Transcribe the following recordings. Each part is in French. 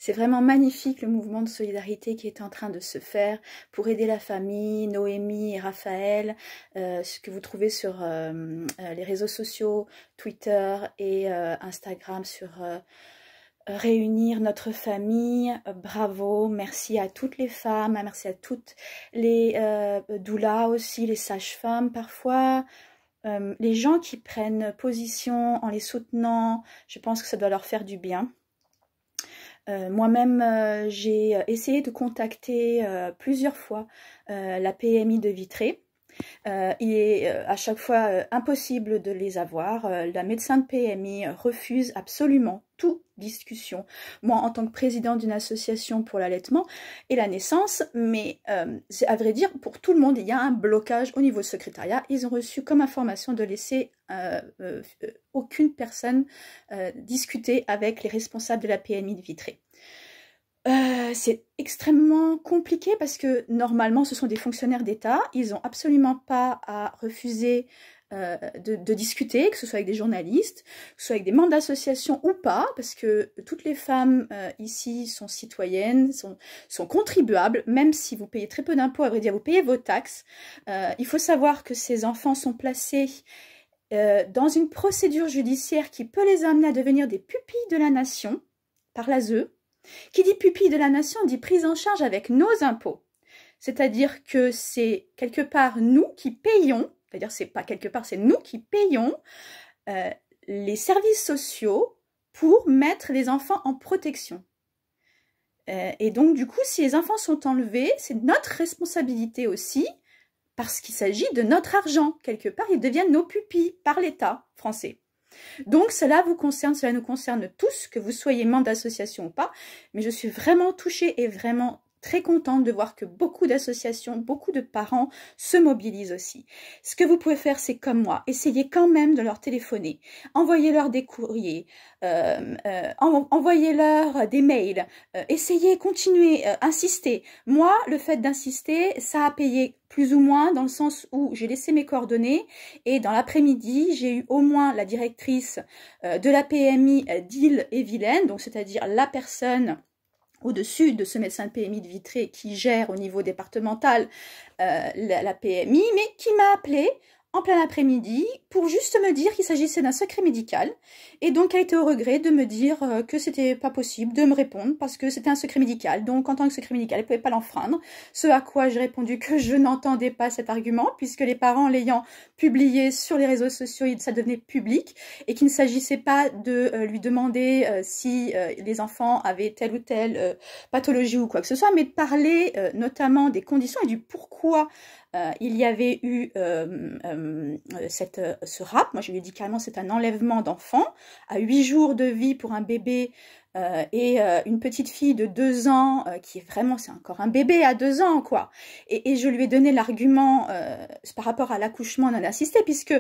C'est vraiment magnifique le mouvement de solidarité qui est en train de se faire pour aider la famille, Noémie et Raphaël, ce que vous trouvez sur les réseaux sociaux, Twitter et Instagram sur réunir notre famille. Bravo, merci à toutes les femmes, merci à toutes les doulas aussi, les sages-femmes parfois. Les gens qui prennent position en les soutenant, je pense que ça doit leur faire du bien. Moi-même, j'ai essayé de contacter plusieurs fois la PMI de Vitré. Il est à chaque fois impossible de les avoir. La médecin de PMI refuse absolument toute discussion. Moi, en tant que présidente d'une association pour l'allaitement et la naissance, mais à vrai dire, pour tout le monde, il y a un blocage au niveau du secrétariat. Ils ont reçu comme information de laisser aucune personne discuter avec les responsables de la PMI de Vitré. C'est extrêmement compliqué parce que normalement ce sont des fonctionnaires d'État, ils n'ont absolument pas à refuser de discuter, que ce soit avec des journalistes, que ce soit avec des membres d'associations ou pas, parce que toutes les femmes ici sont citoyennes, sont contribuables, même si vous payez très peu d'impôts, à vrai dire vous payez vos taxes. Il faut savoir que ces enfants sont placés dans une procédure judiciaire qui peut les amener à devenir des pupilles de la nation par l'ASE. Qui dit pupille de la nation dit prise en charge avec nos impôts. C'est-à-dire que c'est quelque part nous qui payons, c'est-à-dire c'est pas quelque part, c'est nous qui payons les services sociaux pour mettre les enfants en protection. Et donc du coup, si les enfants sont enlevés, c'est notre responsabilité aussi, parce qu'il s'agit de notre argent. Quelque part, ils deviennent nos pupilles par l'État français. Donc cela vous concerne, cela nous concerne tous, que vous soyez membre d'association ou pas, mais je suis vraiment touchée et vraiment très contente de voir que beaucoup d'associations, beaucoup de parents se mobilisent aussi. Ce que vous pouvez faire, c'est comme moi, essayez quand même de leur téléphoner, envoyez-leur des courriers, envoyez-leur des mails, essayez, continuez, insistez. Moi, le fait d'insister, ça a payé plus ou moins dans le sens où j'ai laissé mes coordonnées et dans l'après-midi, j'ai eu au moins la directrice de la PMI d'Ille-et-Vilaine, donc c'est-à-dire la personne au-dessus de ce médecin de PMI de Vitré qui gère au niveau départemental la PMI, mais qui m'a appelée en plein après-midi pour juste me dire qu'il s'agissait d'un secret médical et donc a été au regret de me dire que c'était pas possible de me répondre parce que c'était un secret médical, donc en tant que secret médical elle pouvait pas l'enfreindre, ce à quoi j'ai répondu que je n'entendais pas cet argument puisque les parents l'ayant publié sur les réseaux sociaux ça devenait public et qu'il ne s'agissait pas de lui demander si les enfants avaient telle ou telle pathologie ou quoi que ce soit, mais de parler notamment des conditions et du pourquoi il y avait eu ce rap. Moi je lui ai dit carrément c'est un enlèvement d'enfant à 8 jours de vie pour un bébé et une petite fille de 2 ans qui est vraiment, c'est encore un bébé à 2 ans quoi. Et je lui ai donné l'argument par rapport à l'accouchement non assisté puisque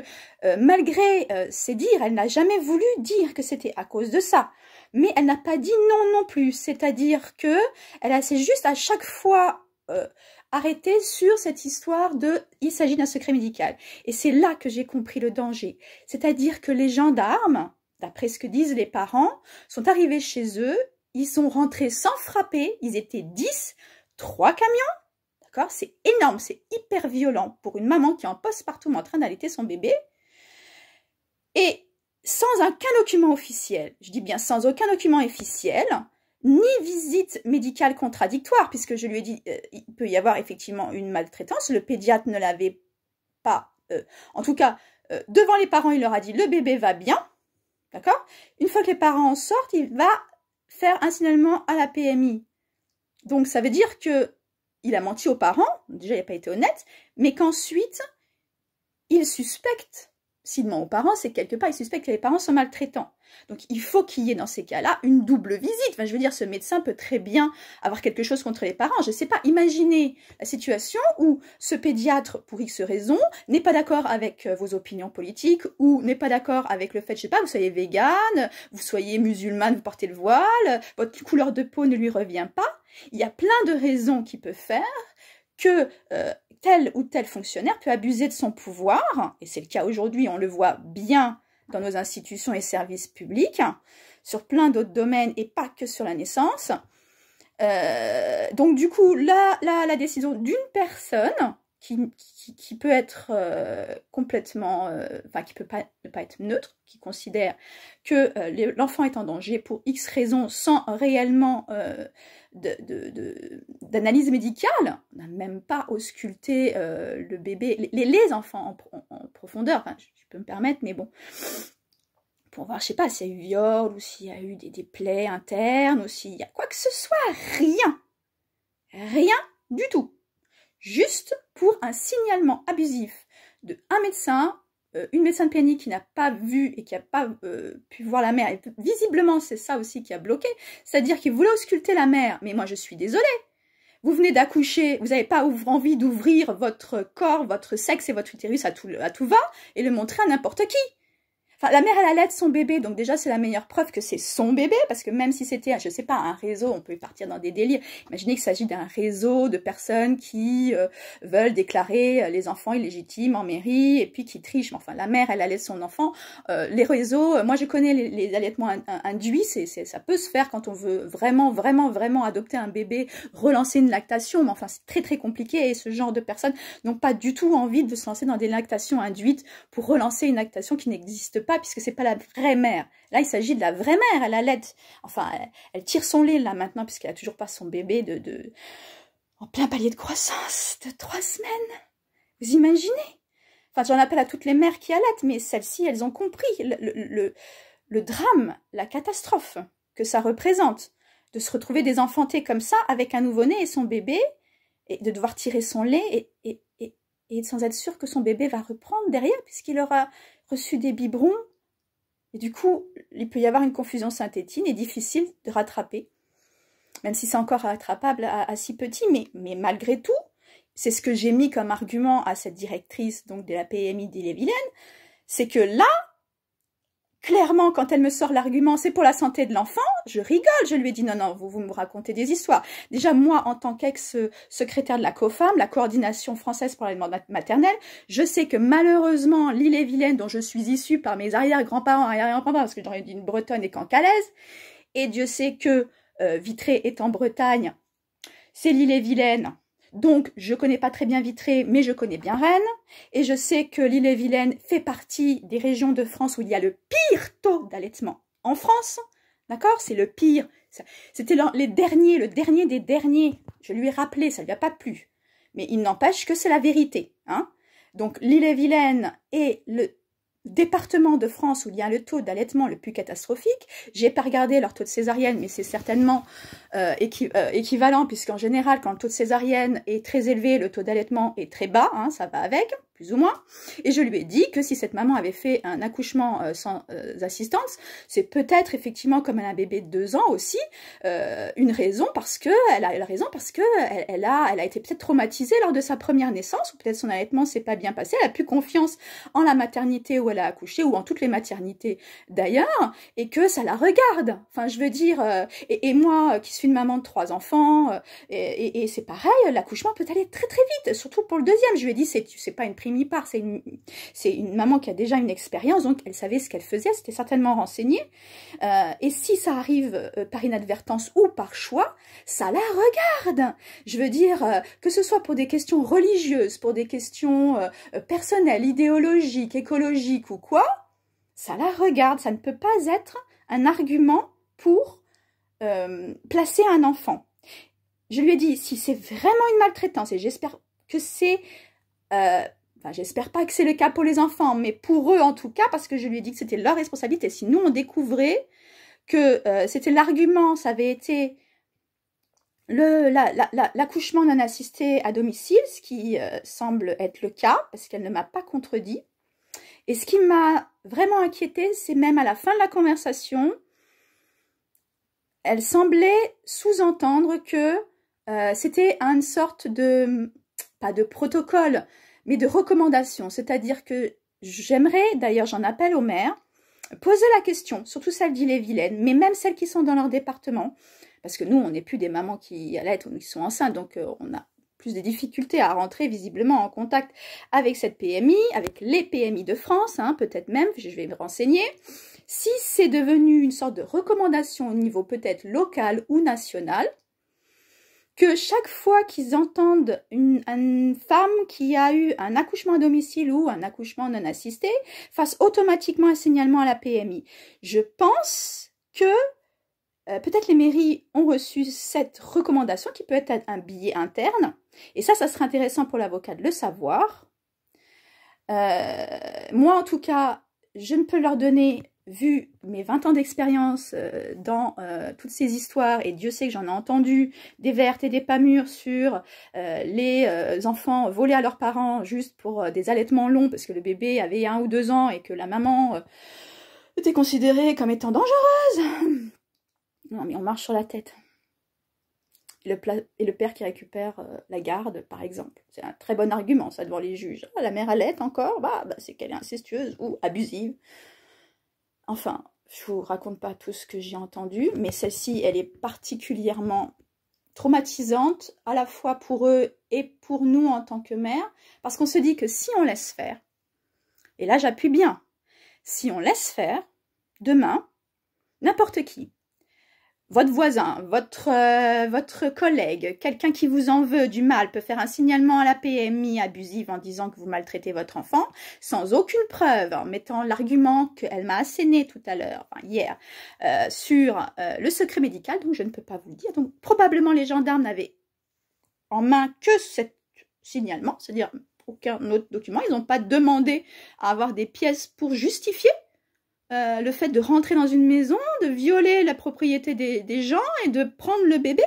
malgré ses dires, elle n'a jamais voulu dire que c'était à cause de ça. Mais elle n'a pas dit non non plus, c'est-à-dire que elle s'est juste à chaque fois arrêter sur cette histoire de « il s'agit d'un secret médical ». Et c'est là que j'ai compris le danger. C'est-à-dire que les gendarmes, d'après ce que disent les parents, sont arrivés chez eux, ils sont rentrés sans frapper, ils étaient 10, 3 camions, d'accord? C'est énorme, c'est hyper violent pour une maman qui est en postpartum en train d'allaiter son bébé. Et sans aucun document officiel, je dis bien sans aucun document officiel, ni visite médicale contradictoire, puisque je lui ai dit il peut y avoir effectivement une maltraitance, le pédiatre ne l'avait pas, en tout cas, devant les parents, il leur a dit le bébé va bien, d'accord? Une fois que les parents en sortent, il va faire un signalement à la PMI. Donc ça veut dire que il a menti aux parents, déjà il n'a pas été honnête, mais qu'ensuite, il suspecte, s'il ment aux parents, c'est que quelque part, il suspecte que les parents sont maltraitants. Donc, il faut qu'il y ait dans ces cas-là une double visite. Enfin, je veux dire, ce médecin peut très bien avoir quelque chose contre les parents. Je ne sais pas, imaginez la situation où ce pédiatre, pour X raisons, n'est pas d'accord avec vos opinions politiques ou n'est pas d'accord avec le fait, je sais pas, vous soyez végane, vous soyez musulmane, vous portez le voile, votre couleur de peau ne lui revient pas. Il y a plein de raisons qui peuvent faire que tel ou tel fonctionnaire peut abuser de son pouvoir, et c'est le cas aujourd'hui, on le voit bien dans nos institutions et services publics, sur plein d'autres domaines et pas que sur la naissance, Donc du coup, là, la décision d'une personne qui peut être complètement, enfin qui peut pas ne pas être neutre, qui considère que l'enfant est en danger pour X raisons sans réellement d'analyse médicale. On n'a même pas ausculté le bébé, les enfants en profondeur, enfin, je peux me permettre, mais bon, pour voir, je sais pas, s'il y a eu viol, ou s'il y a eu des plaies internes, ou s'il y a quoi que ce soit, rien. Rien du tout. Juste pour un signalement abusif de un médecin, une médecin de PMI qui n'a pas vu et qui n'a pas pu voir la mère. Et visiblement, c'est ça aussi qui a bloqué. C'est-à-dire qu'il voulait ausculter la mère. Mais moi, je suis désolée. Vous venez d'accoucher, vous n'avez pas envie d'ouvrir votre corps, votre sexe et votre utérus à tout va et le montrer à n'importe qui. Enfin, la mère, elle allait son bébé, donc déjà, c'est la meilleure preuve que c'est son bébé, parce que même si c'était, je sais pas, un réseau, on peut partir dans des délires. Imaginez qu'il s'agit d'un réseau de personnes qui veulent déclarer les enfants illégitimes en mairie, et puis qui trichent. Enfin, la mère, elle allait son enfant. Les réseaux, moi, je connais les allaitements induits, ça peut se faire quand on veut vraiment adopter un bébé, relancer une lactation, mais enfin, c'est très, très compliqué, et ce genre de personnes n'ont pas du tout envie de se lancer dans des lactations induites pour relancer une lactation qui n'existe pas, puisque c'est pas la vraie mère. Là, il s'agit de la vraie mère, elle allait, enfin, elle tire son lait là maintenant, puisqu'elle a toujours pas son bébé en plein palier de croissance de 3 semaines. Vous imaginez? Enfin, j'en appelle à toutes les mères qui allaitent, mais celles-ci, elles ont compris le drame, la catastrophe que ça représente, de se retrouver désenfanté comme ça, avec un nouveau-né et son bébé, et de devoir tirer son lait, et sans être sûr que son bébé va reprendre derrière, puisqu'il aura reçu des biberons, et du coup, il peut y avoir une confusion synthétine et difficile de rattraper, même si c'est encore rattrapable à si petit, mais malgré tout, c'est ce que j'ai mis comme argument à cette directrice donc de la PMI d'Ille-et-Vilaine, c'est que là, clairement, quand elle me sort l'argument, c'est pour la santé de l'enfant, je rigole, je lui ai dit non, vous me racontez des histoires. Déjà, moi, en tant qu'ex-secrétaire de la COFAM, la coordination française pour l'allaitement maternel, je sais que malheureusement, l'Ille-et-Vilaine, dont je suis issue par mes arrière-grands-parents, parce que j'aurais dit une bretonne et cancalaise, et Dieu sait que Vitré est en Bretagne, c'est l'Ille-et-Vilaine. Donc, je connais pas très bien Vitré, mais je connais bien Rennes. Et je sais que l'Ille-et-Vilaine fait partie des régions de France où il y a le pire taux d'allaitement en France. D'accord? C'est le pire. C'était le dernier des derniers. Je lui ai rappelé, ça lui a pas plu. Mais il n'empêche que c'est la vérité. Hein? Donc, l'Ille-et-Vilaine est le département de France où il y a le taux d'allaitement le plus catastrophique. J'ai pas regardé leur taux de césarienne, mais c'est certainement équivalent, puisqu'en général, quand le taux de césarienne est très élevé, le taux d'allaitement est très bas, hein, ça va avec, plus ou moins. Et je lui ai dit que si cette maman avait fait un accouchement sans assistance, c'est peut-être effectivement, comme elle a un bébé de 2 ans aussi, une raison parce que elle a été peut-être traumatisée lors de sa première naissance, ou peut-être son allaitement s'est pas bien passé, elle a plus confiance en la maternité où elle a accouché, ou en toutes les maternités d'ailleurs, et que ça la regarde. Enfin, je veux dire, et moi qui suis une maman de 3 enfants, et c'est pareil, l'accouchement peut aller très très vite, surtout pour le deuxième. Je lui ai dit, c'est pas une primipare, c'est une maman qui a déjà une expérience, donc elle savait ce qu'elle faisait, elle s'était certainement renseignée. Et si ça arrive par inadvertance ou par choix, ça la regarde. Je veux dire, que ce soit pour des questions religieuses, pour des questions personnelles, idéologiques, écologiques ou quoi, ça la regarde. Ça ne peut pas être un argument pour placer un enfant. Je lui ai dit, si c'est vraiment une maltraitance, et j'espère que c'est... Enfin, j'espère pas que c'est le cas pour les enfants, mais pour eux en tout cas, parce que je lui ai dit que c'était leur responsabilité. Si nous, on découvrait que c'était l'argument, ça avait été l'accouchement non assisté à domicile, ce qui semble être le cas, parce qu'elle ne m'a pas contredit. Et ce qui m'a vraiment inquiétée, c'est même à la fin de la conversation, elle semblait sous-entendre que c'était une sorte de, pas de protocole, mais de recommandation. C'est-à-dire que j'aimerais, d'ailleurs j'en appelle aux mères, poser la question, surtout celles d'Ille-et-Vilaine, mais même celles qui sont dans leur département, parce que nous, on n'est plus des mamans qui allaitent ou qui sont enceintes, donc on a plus des difficultés à rentrer visiblement en contact avec cette PMI, avec les PMI de France, hein, peut-être même, je vais me renseigner. Si c'est devenu une sorte de recommandation au niveau peut-être local ou national, que chaque fois qu'ils entendent une femme qui a eu un accouchement à domicile ou un accouchement non assisté, fasse automatiquement un signalement à la PMI. Je pense que peut-être les mairies ont reçu cette recommandation qui peut être un billet interne. Et ça serait intéressant pour l'avocat de le savoir. Moi, en tout cas, je ne peux leur donner, vu mes 20 ans d'expérience dans toutes ces histoires, et Dieu sait que j'en ai entendu des vertes et des pas mûres sur les enfants volés à leurs parents juste pour des allaitements longs parce que le bébé avait 1 ou 2 ans et que la maman était considérée comme étant dangereuse. Non, mais on marche sur la tête. Et le père qui récupère la garde, par exemple. C'est un très bon argument, ça, devant les juges. Ah, la mère allaite encore, bah c'est qu'elle est incestueuse ou abusive. Enfin, je vous raconte pas tout ce que j'ai entendu, mais celle-ci, elle est particulièrement traumatisante, à la fois pour eux et pour nous en tant que mère, parce qu'on se dit que si on laisse faire, et là j'appuie bien, si on laisse faire, demain, n'importe qui, votre voisin, votre collègue, quelqu'un qui vous en veut du mal peut faire un signalement à la PMI abusive en disant que vous maltraitez votre enfant, sans aucune preuve, en mettant l'argument qu'elle m'a asséné tout à l'heure, enfin hier, sur le secret médical, donc je ne peux pas vous le dire. Donc probablement les gendarmes n'avaient en main que cet signalement, c'est-à-dire aucun autre document. Ils n'ont pas demandé à avoir des pièces pour justifier le fait de rentrer dans une maison, de violer la propriété des gens et de prendre le bébé.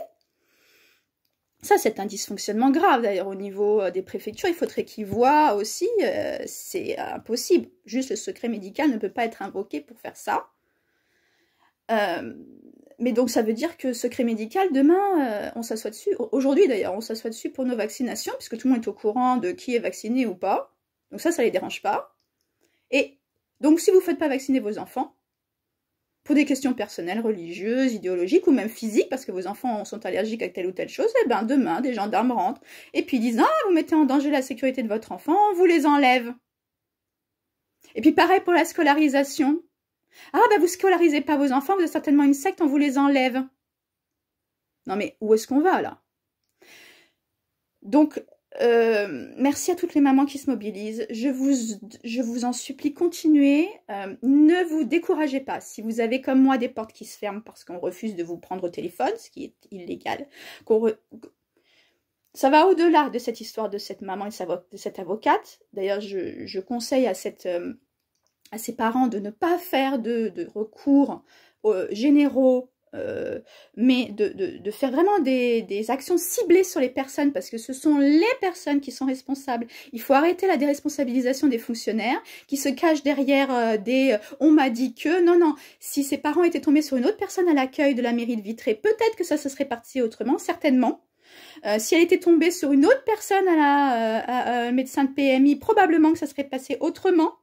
Ça, c'est un dysfonctionnement grave. D'ailleurs, au niveau des préfectures, il faudrait qu'ils voient aussi, c'est impossible. Juste le secret médical ne peut pas être invoqué pour faire ça. Mais donc, ça veut dire que secret médical, demain, on s'assoit dessus. Aujourd'hui, d'ailleurs, on s'assoit dessus pour nos vaccinations, puisque tout le monde est au courant de qui est vacciné ou pas. Donc ça les dérange pas. Et donc, si vous ne faites pas vacciner vos enfants, pour des questions personnelles, religieuses, idéologiques ou même physiques, parce que vos enfants sont allergiques à telle ou telle chose, et bien demain, des gendarmes rentrent et puis disent « Ah, vous mettez en danger la sécurité de votre enfant, on vous les enlève. » Et puis pareil pour la scolarisation. « Ah, ben vous scolarisez pas vos enfants, vous êtes certainement une secte, on vous les enlève. » Non mais où est-ce qu'on va là? Donc, merci à toutes les mamans qui se mobilisent. Je vous en supplie, continuez. Ne vous découragez pas. Si vous avez comme moi des portes qui se ferment parce qu'on refuse de vous prendre au téléphone, ce qui est illégal, ça va au-delà de cette histoire de cette maman et de cette avocate. D'ailleurs, je conseille à ces parents de ne pas faire de recours généraux, mais de faire vraiment des actions ciblées sur les personnes, parce que ce sont les personnes qui sont responsables. Il faut arrêter la déresponsabilisation des fonctionnaires qui se cachent derrière on m'a dit que... Non, si ces parents étaient tombés sur une autre personne à l'accueil de la mairie de Vitré, peut-être que ça se serait parti autrement, certainement. Si elle était tombée sur une autre personne à médecin de PMI, probablement que ça serait passé autrement.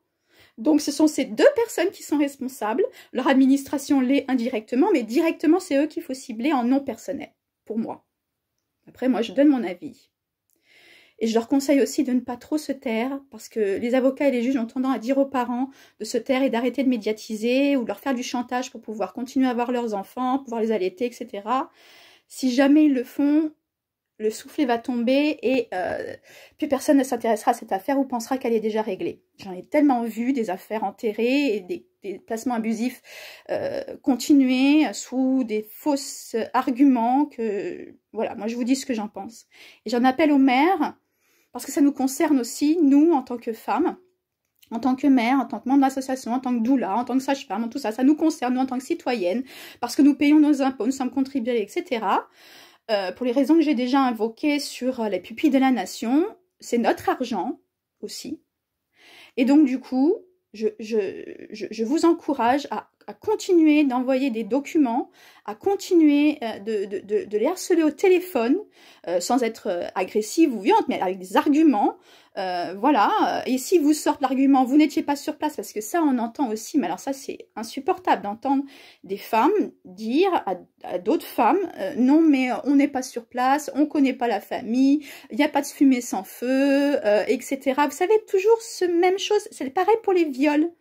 Donc, ce sont ces deux personnes qui sont responsables. Leur administration l'est indirectement, mais directement, c'est eux qu'il faut cibler en nom personnel, pour moi. Après, moi, je donne mon avis. Et je leur conseille aussi de ne pas trop se taire, parce que les avocats et les juges ont tendance à dire aux parents de se taire et d'arrêter de médiatiser, ou de leur faire du chantage pour pouvoir continuer à avoir leurs enfants, pouvoir les allaiter, etc. Si jamais ils le font, le soufflet va tomber et plus personne ne s'intéressera à cette affaire ou pensera qu'elle est déjà réglée. J'en ai tellement vu des affaires enterrées et des placements abusifs continuer sous des fausses arguments que... Voilà, moi je vous dis ce que j'en pense. Et j'en appelle aux mères, parce que ça nous concerne aussi, nous, en tant que femmes, en tant que mère, en tant que membre d'association, en tant que doula, en tant que sage-femme, tout ça, ça nous concerne, nous, en tant que citoyennes, parce que nous payons nos impôts, nous sommes contribuables, etc., pour les raisons que j'ai déjà invoquées sur les pupilles de la nation, c'est notre argent aussi. Et donc, du coup, je vous encourage à continuer d'envoyer des documents, à continuer de les harceler au téléphone, sans être agressive ou violente, mais avec des arguments. Voilà, et si vous sortez l'argument, vous n'étiez pas sur place, parce que ça, on entend aussi, mais alors ça, c'est insupportable d'entendre des femmes dire à d'autres femmes, non, mais on n'est pas sur place, on ne connaît pas la famille, il n'y a pas de fumée sans feu, etc. Vous savez, toujours ce même chose, c'est pareil pour les viols.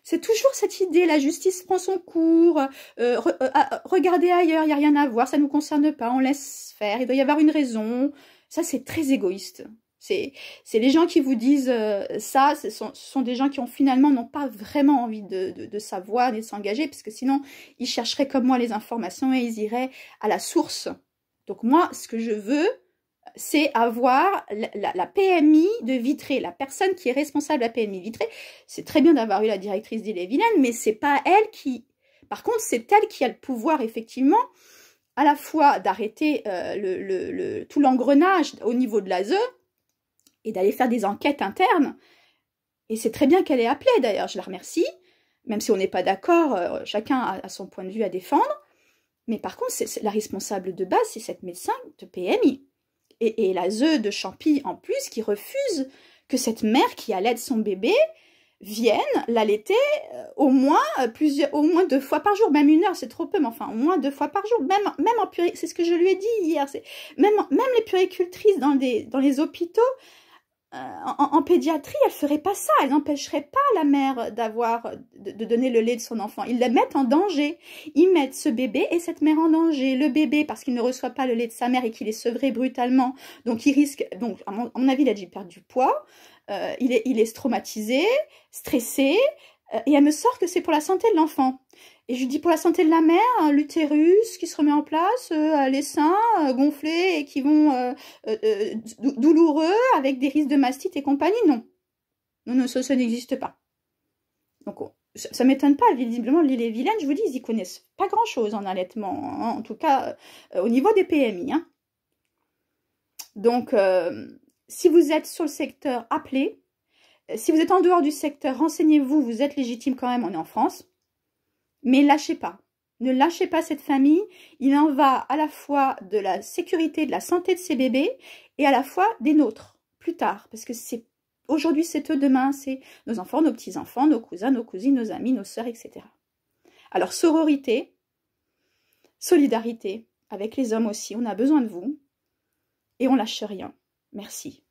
C'est toujours cette idée, la justice prend son cours, regardez ailleurs, il n'y a rien à voir, ça ne nous concerne pas, on laisse faire, il doit y avoir une raison. Ça, c'est très égoïste. C'est les gens qui vous disent ça, ce sont des gens qui ont finalement n'ont pas vraiment envie de savoir et de s'engager, parce que sinon, ils chercheraient comme moi les informations et ils iraient à la source. Donc moi, ce que je veux, c'est avoir la PMI de Vitré, la personne qui est responsable de la PMI Vitré. C'est très bien d'avoir eu la directrice d'Ille-et-Vilaine, mais c'est pas elle qui... Par contre, c'est elle qui a le pouvoir, effectivement, à la fois d'arrêter tout l'engrenage au niveau de l'ASE et d'aller faire des enquêtes internes. Et c'est très bien qu'elle ait appelé, d'ailleurs, je la remercie, même si on n'est pas d'accord, chacun a son point de vue à défendre. Mais par contre, la responsable de base, c'est cette médecin de PMI. Et l'ASE de Champy, en plus, qui refuse que cette mère qui allaite son bébé vienne l'allaiter au moins 2 fois par jour, même 1 heure, c'est trop peu, mais enfin, au moins 2 fois par jour, même en puéricultrice, c'est ce que je lui ai dit hier, même les puéricultrices dans les hôpitaux, en pédiatrie, elles ne feraient pas ça, elles n'empêcheraient pas la mère de donner le lait de son enfant. Ils la mettent en danger. Ils mettent ce bébé et cette mère en danger. Le bébé, parce qu'il ne reçoit pas le lait de sa mère et qu'il est sevré brutalement, donc il risque, donc à mon avis, il a dû perdre du poids, il est traumatisé, stressé, et elle me sort que c'est pour la santé de l'enfant. Et je lui dis pour la santé de la mère, l'utérus qui se remet en place, les seins gonflés et qui vont douloureux avec des risques de mastite et compagnie. Non. Non, ça n'existe pas. Donc ça m'étonne pas, visiblement l'Ille-et-Vilaine, je vous dis, ils y connaissent pas grand-chose en allaitement, hein, en tout cas au niveau des PMI. Hein. Donc si vous êtes sur le secteur, appelez. Si vous êtes en dehors du secteur, renseignez-vous, vous êtes légitime quand même, on est en France. Mais lâchez pas. Ne lâchez pas cette famille. Il en va à la fois de la sécurité, de la santé de ces bébés et à la fois des nôtres, plus tard. Parce que aujourd'hui, c'est eux, demain, c'est nos enfants, nos petits-enfants, nos cousins, nos cousines, nos amis, nos sœurs, etc. Alors, sororité, solidarité, avec les hommes aussi. On a besoin de vous et on lâche rien. Merci.